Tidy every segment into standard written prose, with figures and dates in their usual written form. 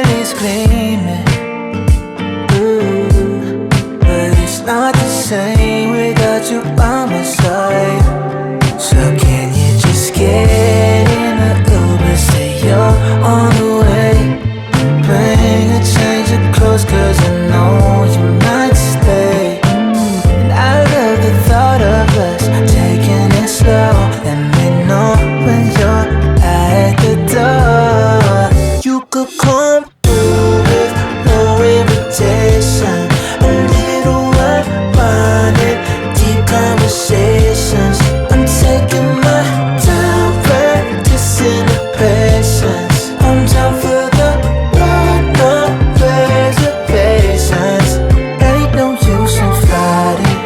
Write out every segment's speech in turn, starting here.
is gleaming. Ooh, but it's not the same without you by my side. So can you just get in a Uber, say you're on the way? Bring a change of clothes, cause I know you might stay. And I love the thought of us taking it slow. Let me know when you're at the door. You could come through with no invitation. A little wine, deep conversations. I'm taking my time, practicing the patience. I'm down for the ride, no reservations. Ain't no use in fighting.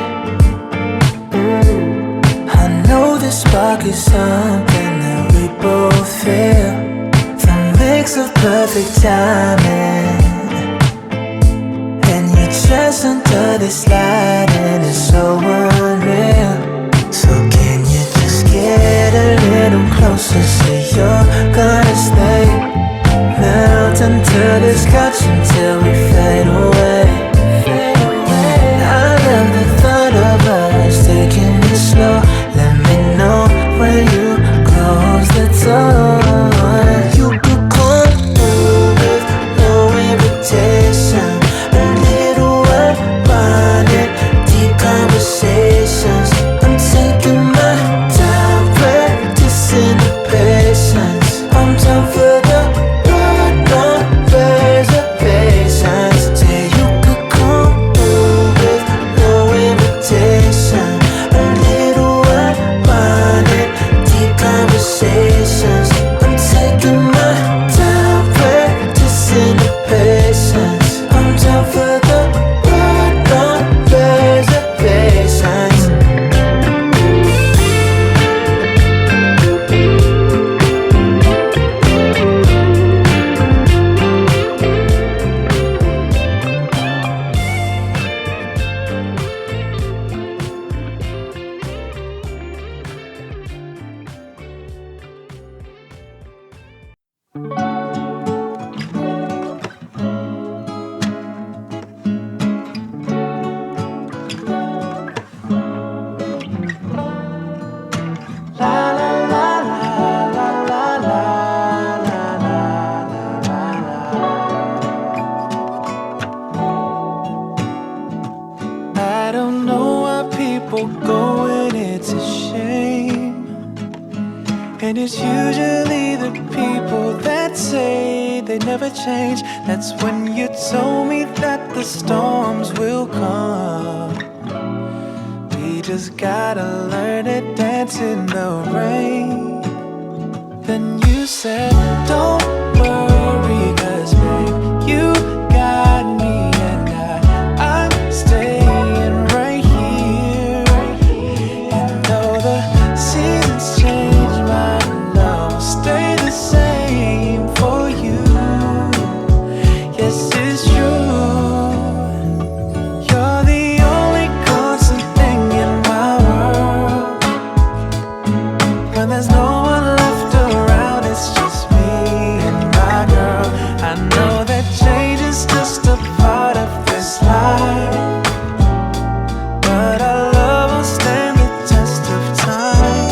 I know this spark is something that we both feel. The mix of perfect timing, and your chest under this lighting is so unreal. So can you just get a little closer? Say you're gonna stay. Melt into this couch until we fade away. I love the thought of us taking it slow. Let me know when you close the door. You could come through with no invitation. A little wine, deep conversations. I'm taking my time, practicing the patience. I'm down for the ride, no reservations. Say you could come through with no invitation. A little wine, deep conversations. I'm taking my time, practicing the patience. I'm down for the ride, no reservations. I don't know why people go and it's a shame. And it's usually the people that say they never change. That's when you told me that the storms will come. We just gotta learn to dance in the rain. Then you said, don't worry, cause babe, you got me. And I'm staying right here. And though the seasons change, my love will stay the same for you. Yes, it's true. You're the only constant thing in my world. When there's no one left around, it's just me and my girl. I know that change is just a part of this life, but our love will stand the test of time.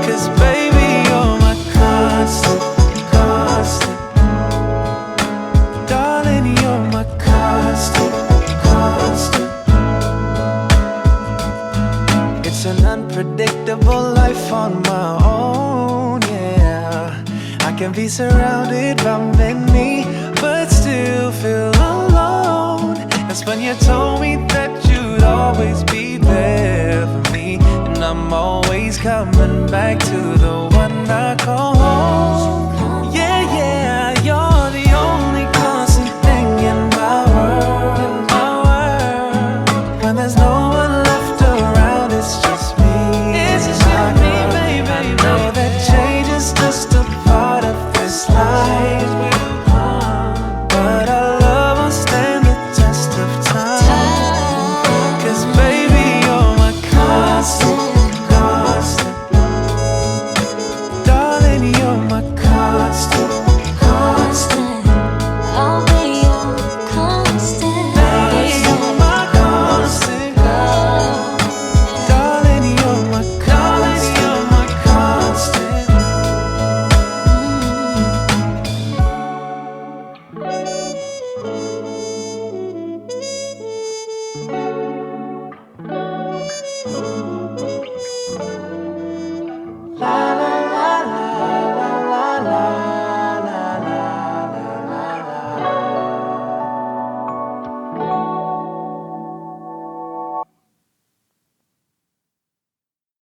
Cause baby, you're my constant, constant. Darling, you're my constant, constant. It's an unpredictable life on my own, yeah. I can be surrounded by many, but still feel alone. That's when you told me that you'd always be there for me. And I'm always coming back to the one I call home. Yeah, yeah, you're the only constant thing in my world, in my world. When there's no one left around, it's just me. It's just me, baby. I know that change is just a part of this life.